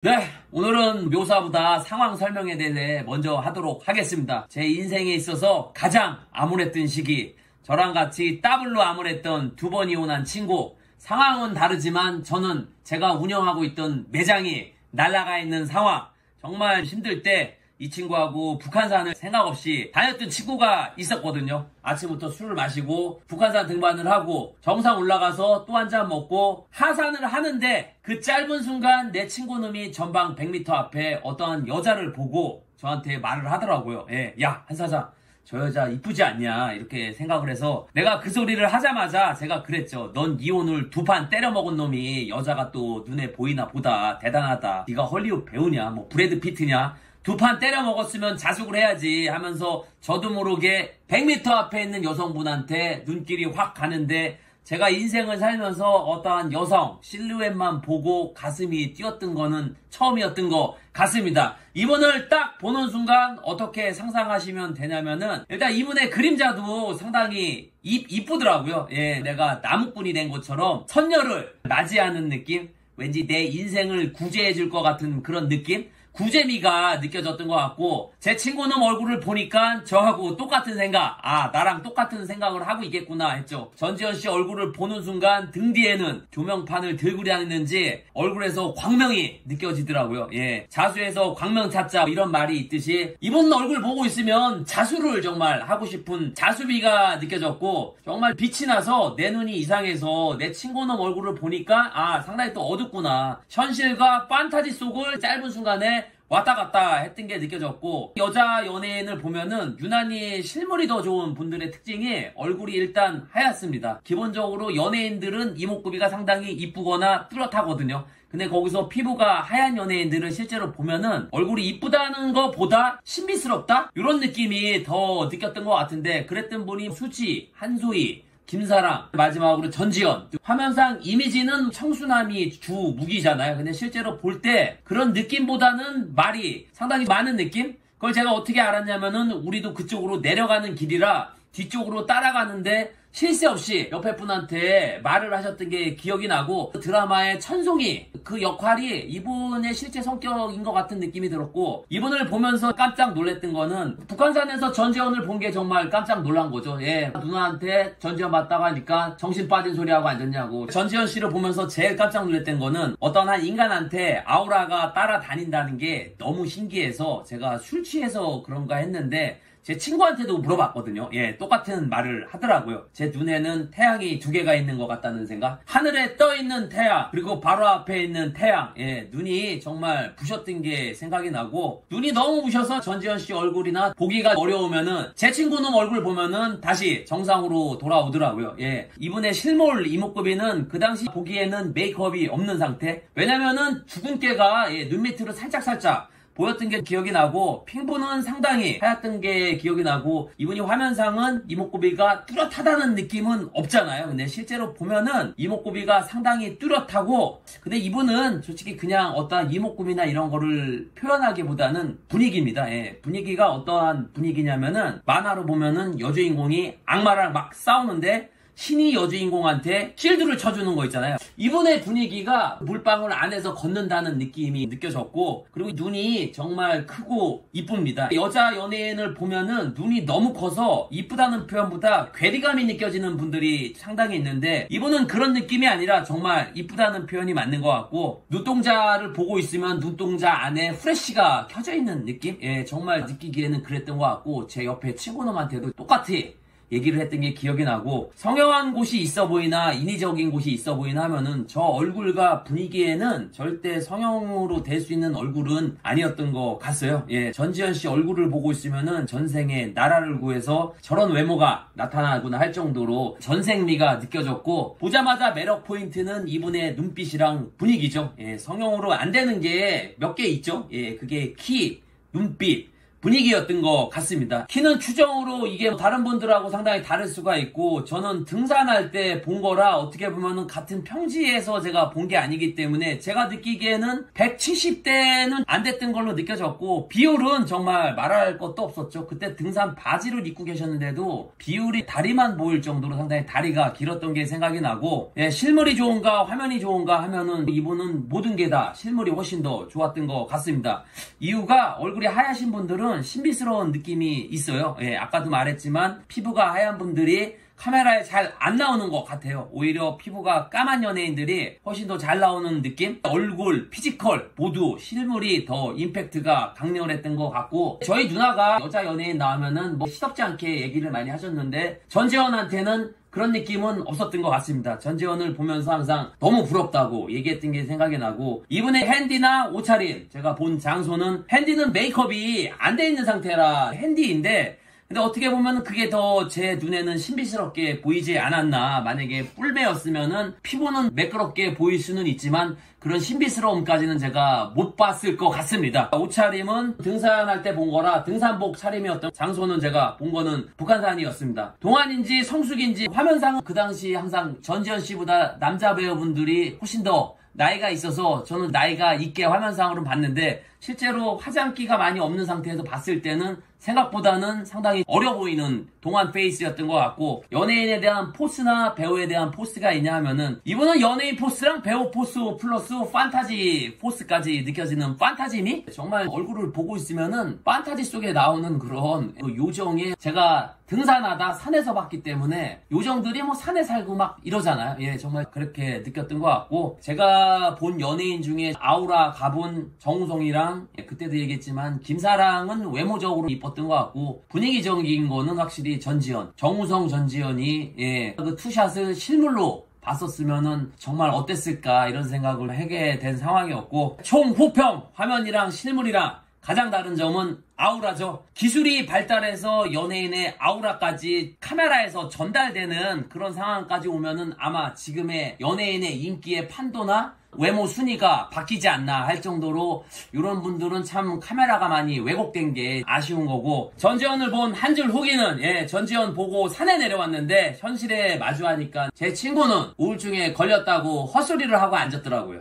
네, 오늘은 묘사보다 상황 설명에 대해 먼저 하도록 하겠습니다. 제 인생에 있어서 가장 암울했던 시기, 저랑 같이 더블로 암울했던 두 번 이혼한 친구, 상황은 다르지만 저는 제가 운영하고 있던 매장이 날아가 있는 상황, 정말 힘들 때 이 친구하고 북한산을 생각 없이 다녔던 친구가 있었거든요. 아침부터 술을 마시고 북한산 등반을 하고 정상 올라가서 또 한 잔 먹고 하산을 하는데 그 짧은 순간 내 친구놈이 전방 100m 앞에 어떠한 여자를 보고 저한테 말을 하더라고요. 야, 한사장, 저 여자 이쁘지 않냐, 이렇게 생각을 해서 내가 그 소리를 하자마자 제가 그랬죠. 넌 이혼을 2판 때려 먹은 놈이 여자가 또 눈에 보이나 보다, 대단하다. 네가 헐리우드 배우냐, 뭐 브래드 피트냐, 2판 때려 먹었으면 자숙을 해야지 하면서 저도 모르게 100m 앞에 있는 여성분한테 눈길이 확 가는데, 제가 인생을 살면서 어떠한 여성 실루엣만 보고 가슴이 뛰었던 거는 처음이었던 것 같습니다. 이분을 딱 보는 순간 어떻게 상상하시면 되냐면은, 일단 이분의 그림자도 상당히 이쁘더라고요. 내가 나무꾼이 된 것처럼 선녀를 맞이하는 느낌? 왠지 내 인생을 구제해줄 것 같은 그런 느낌? 구제미가 느껴졌던 것 같고, 제 친구놈 얼굴을 보니까 저하고 똑같은 생각, 나랑 똑같은 생각을 하고 있겠구나 했죠. 전지현씨 얼굴을 보는 순간 등 뒤에는 조명판을 들고 다니는지 얼굴에서 광명이 느껴지더라고요. 자수해서 광명 찾자, 이런 말이 있듯이 이분 얼굴 보고 있으면 자수를 정말 하고 싶은 자수비가 느껴졌고, 정말 빛이 나서 내 눈이 이상해서 내 친구놈 얼굴을 보니까 상당히 또 어둡구나, 현실과 판타지 속을 짧은 순간에 왔다 갔다 했던 게 느껴졌고, 여자 연예인을 보면은 유난히 실물이 더 좋은 분들의 특징이 얼굴이 일단 하얗습니다. 기본적으로 연예인들은 이목구비가 상당히 이쁘거나 뚜렷하거든요. 근데 거기서 피부가 하얀 연예인들은 실제로 보면은 얼굴이 이쁘다는 것보다 신비스럽다? 이런 느낌이 더 느꼈던 것 같은데, 그랬던 분이 수지, 한소희, 김사랑, 마지막으로 전지현. 화면상 이미지는 청순함이 주 무기잖아요. 근데 실제로 볼 때 그런 느낌보다는 말이 상당히 많은 느낌? 그걸 제가 어떻게 알았냐면은, 우리도 그쪽으로 내려가는 길이라 뒤쪽으로 따라가는데 쉴 새 없이 옆에 분한테 말을 하셨던 게 기억이 나고, 드라마의 천송이 그 역할이 이분의 실제 성격인 것 같은 느낌이 들었고, 이분을 보면서 깜짝 놀랐던 거는 북한산에서 전지현을 본 게 정말 깜짝 놀란 거죠. 누나한테 전지현 봤다고 하니까 정신 빠진 소리하고 앉았냐고. 전지현 씨를 보면서 제일 깜짝 놀랐던 거는 어떤 한 인간한테 아우라가 따라다닌다는 게 너무 신기해서 제가 술 취해서 그런가 했는데, 제 친구한테도 물어봤거든요. 똑같은 말을 하더라고요. 제 눈에는 태양이 2개가 있는 것 같다는 생각. 하늘에 떠있는 태양, 그리고 바로 앞에 있는 태양. 눈이 정말 부셨던 게 생각이 나고, 눈이 너무 부셔서 전지현 씨 얼굴이나 보기가 어려우면은 제 친구는 얼굴 보면은 다시 정상으로 돌아오더라고요. 이분의 실물 이목구비는 그 당시 보기에는 메이크업이 없는 상태. 왜냐면은 주근깨가 눈 밑으로 살짝살짝 보였던 게 기억이 나고, 피부는 상당히 하얗던 게 기억이 나고, 이분이 화면상은 이목구비가 뚜렷하다는 느낌은 없잖아요. 근데 실제로 보면은 이목구비가 상당히 뚜렷하고, 근데 이분은 솔직히 그냥 어떠한 이목구비나 이런 거를 표현하기보다는 분위기입니다. 분위기가 어떠한 분위기냐면은, 만화로 보면은 여주인공이 악마랑 막 싸우는데 신이 여주인공한테 쉴드를 쳐주는 거 있잖아요. 이분의 분위기가 물방울 안에서 걷는다는 느낌이 느껴졌고, 그리고 눈이 정말 크고 이쁩니다. 여자 연예인을 보면은 눈이 너무 커서 이쁘다는 표현보다 괴리감이 느껴지는 분들이 상당히 있는데, 이분은 그런 느낌이 아니라 정말 이쁘다는 표현이 맞는 것 같고, 눈동자를 보고 있으면 눈동자 안에 후레쉬가 켜져 있는 느낌? 정말 느끼기에는 그랬던 것 같고, 제 옆에 친구놈한테도 똑같이 얘기를 했던 게 기억이 나고, 성형한 곳이 있어 보이나 인위적인 곳이 있어 보이나 하면은 저 얼굴과 분위기에는 절대 성형으로 될 수 있는 얼굴은 아니었던 것 같아요. 전지현 씨 얼굴을 보고 있으면은 전생에 나라를 구해서 저런 외모가 나타나구나 할 정도로 전생미가 느껴졌고, 보자마자 매력 포인트는 이분의 눈빛이랑 분위기죠. 성형으로 안 되는 게 몇 개 있죠. 그게 키, 눈빛, 분위기였던 것 같습니다. 키는 추정으로 이게 다른 분들하고 상당히 다를 수가 있고, 저는 등산할 때 본 거라 어떻게 보면은 같은 평지에서 제가 본 게 아니기 때문에 제가 느끼기에는 170대는 안 됐던 걸로 느껴졌고, 비율은 정말 말할 것도 없었죠. 그때 등산 바지를 입고 계셨는데도 비율이 다리만 보일 정도로 상당히 다리가 길었던 게 생각이 나고, 실물이 좋은가 화면이 좋은가 하면은 이분은 모든 게 다 실물이 훨씬 더 좋았던 것 같습니다. 이유가 얼굴이 하얗신 분들은 신비스러운 느낌이 있어요. 아까도 말했지만 피부가 하얀 분들이 카메라에 잘 안 나오는 것 같아요. 오히려 피부가 까만 연예인들이 훨씬 더 잘 나오는 느낌? 얼굴, 피지컬 모두 실물이 더 임팩트가 강렬했던 것 같고, 저희 누나가 여자 연예인 나오면은 뭐 시덥지 않게 얘기를 많이 하셨는데 전지현한테는 그런 느낌은 없었던 것 같습니다. 전지현을 보면서 항상 너무 부럽다고 얘기했던 게 생각이 나고, 이분의 핸디나 옷차림, 제가 본 장소는 핸디는 메이크업이 안 돼 있는 상태라 핸디인데, 근데 어떻게 보면 그게 더 제 눈에는 신비스럽게 보이지 않았나. 만약에 뿔매였으면은 피부는 매끄럽게 보일 수는 있지만 그런 신비스러움까지는 제가 못 봤을 것 같습니다. 옷차림은 등산할 때 본 거라 등산복 차림이었던, 장소는 제가 본 거는 북한산이었습니다. 동안인지 성숙인지 화면상은 그 당시 항상 전지현 씨보다 남자 배우분들이 훨씬 더 나이가 있어서 저는 나이가 있게 화면상으로 봤는데, 실제로 화장기가 많이 없는 상태에서 봤을 때는 생각보다는 상당히 어려 보이는 동안 페이스였던 것 같고, 연예인에 대한 포스나 배우에 대한 포스가 있냐 하면은 이분은 연예인 포스랑 배우 포스 플러스 판타지 포스까지 느껴지는 판타지미? 정말 얼굴을 보고 있으면은 판타지 속에 나오는 그런 요정의, 제가 등산하다 산에서 봤기 때문에 요정들이 뭐 산에 살고 막 이러잖아요. 정말 그렇게 느꼈던 것 같고, 제가 본 연예인 중에 아우라 가본 정우성이랑, 그때도 얘기했지만 김사랑은 외모적으로 이뻤던 것 같고, 분위기적인 거는 확실히 전지현, 정우성 전지현이 그 투샷을 실물로 봤었으면은 정말 어땠을까 이런 생각을 하게 된 상황이었고, 총 호평 화면이랑 실물이랑 가장 다른 점은 아우라죠. 기술이 발달해서 연예인의 아우라까지 카메라에서 전달되는 그런 상황까지 오면은 아마 지금의 연예인의 인기의 판도나 외모 순위가 바뀌지 않나 할 정도로, 이런 분들은 참 카메라가 많이 왜곡된 게 아쉬운 거고, 전지현을 본 한 줄 후기는, 전지현 보고 산에 내려왔는데 현실에 마주하니까 제 친구는 우울증에 걸렸다고 헛소리를 하고 앉았더라고요.